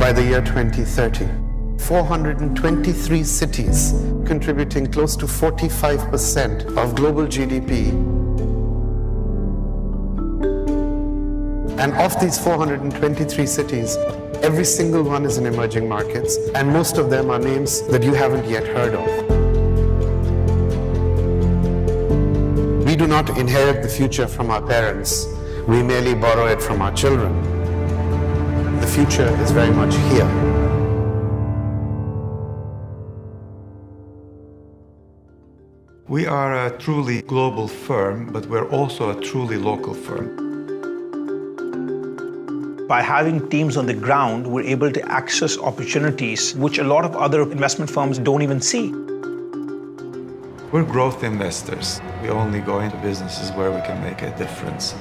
by the year 2030. 423 cities contributing close to 45% of global GDP. And of these 423 cities, every single one is in emerging markets, and most of them are names that you haven't yet heard of. We do not inherit the future from our parents. We merely borrow it from our children. The future is very much here. We are a truly global firm, but we're also a truly local firm. By having teams on the ground, we're able to access opportunities which a lot of other investment firms don't even see. We're growth investors. We only go into businesses where we can make a difference.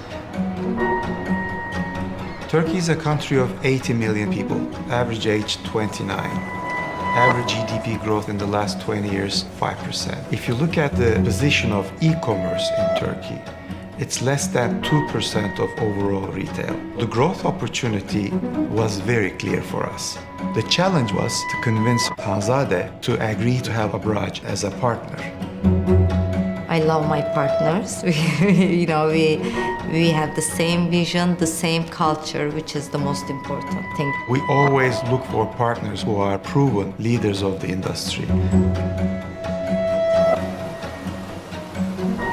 Turkey is a country of 80 million people, average age 29. Average GDP growth in the last 20 years, 5%. If you look at the position of e-commerce in Turkey, it's less than 2% of overall retail. The growth opportunity was very clear for us. The challenge was to convince Hanzade to agree to have Abraaj as a partner. I love my partners. We have the same vision, the same culture, which is the most important thing. We always look for partners who are proven leaders of the industry.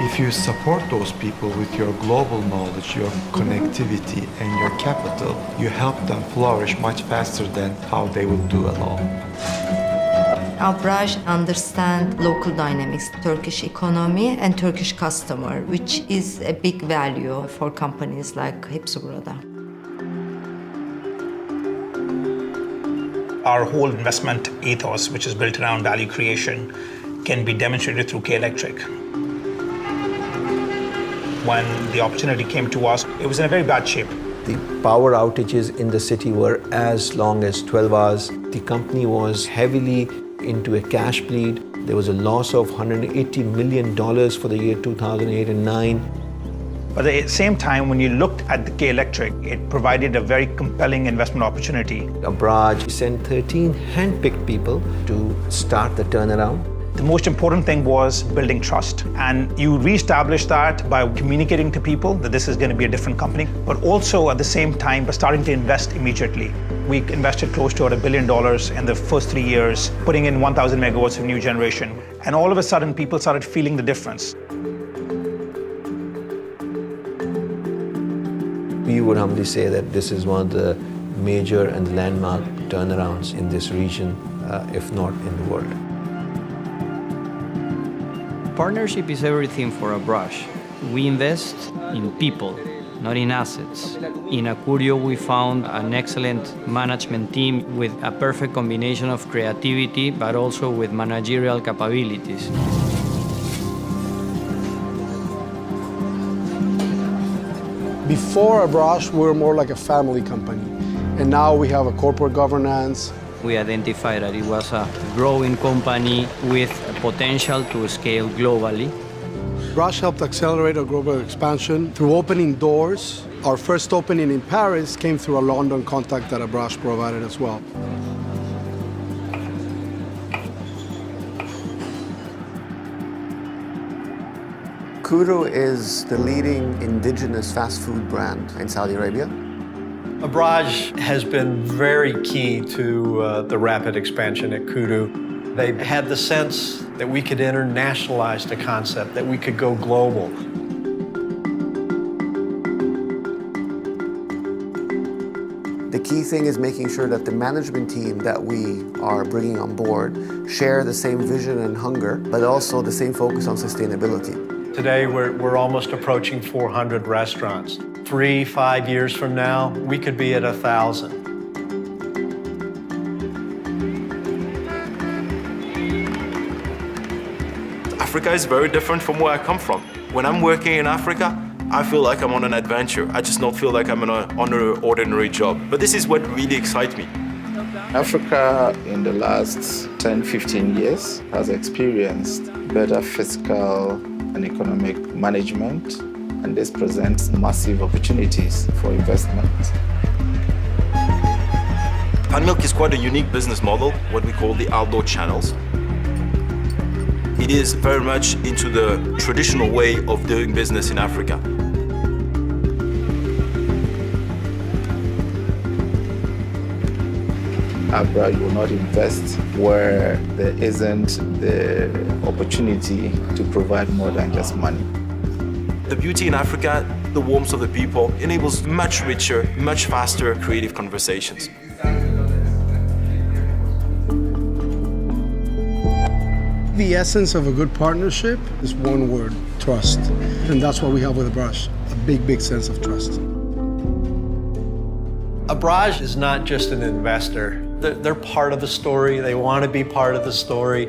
If you support those people with your global knowledge, your connectivity, and your capital, you help them flourish much faster than how they would do alone. Abraaj understands local dynamics, Turkish economy and Turkish customer, which is a big value for companies like Hepsiburada. Our whole investment ethos, which is built around value creation, can be demonstrated through K-Electric. When the opportunity came to us, it was in a very bad shape. The power outages in the city were as long as 12 hours. The company was heavily into a cash bleed. There was a loss of $180 million for the year 2008 and 9. But at the same time, when you looked at the K-Electric, it provided a very compelling investment opportunity. Abraaj sent 13 hand-picked people to start the turnaround. The most important thing was building trust. And you reestablish that by communicating to people that this is going to be a different company, but also at the same time by starting to invest immediately. We invested close to $1 billion in the first 3 years, putting in 1,000 megawatts of new generation. And all of a sudden, people started feeling the difference. We would humbly say that this is one of the major and landmark turnarounds in this region, if not in the world. Partnership is everything for Abraaj. We invest in people, not in assets. In Acurio, we found an excellent management team with a perfect combination of creativity, but also with managerial capabilities. Before Abraaj, we were more like a family company. And now we have a corporate governance. We identified that it was a growing company with potential to scale globally. Abraaj helped accelerate our global expansion through opening doors. Our first opening in Paris came through a London contact that Abraaj provided as well. Kuru is the leading indigenous fast food brand in Saudi Arabia. Abraaj has been very key to the rapid expansion at Kudu. They had the sense that we could internationalize the concept, that we could go global. The key thing is making sure that the management team that we are bringing on board share the same vision and hunger, but also the same focus on sustainability. Today, we're almost approaching 400 restaurants. 3-5 years from now, we could be at 1,000. Africa is very different from where I come from. When I'm working in Africa, I feel like I'm on an adventure. I just don't feel like I'm on an ordinary job. But this is what really excites me. Africa in the last 10-15 years has experienced better fiscal and economic management, and this presents massive opportunities for investment. Pan Milk is quite a unique business model, what we call the outdoor channels. It is very much into the traditional way of doing business in Africa. Abraaj will not invest where there isn't the opportunity to provide more than just money. The beauty in Africa, the warmth of the people, enables much richer, much faster creative conversations. The essence of a good partnership is one word: trust. And that's what we have with Abraaj, a big, big sense of trust. Abraaj is not just an investor. They're part of the story. They want to be part of the story.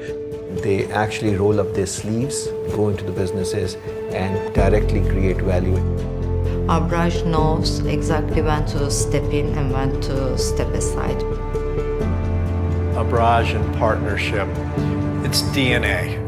They actually roll up their sleeves, go into the businesses, and directly create value. Abraaj knows exactly when to step in and when to step aside. Abraaj and partnership, it's DNA.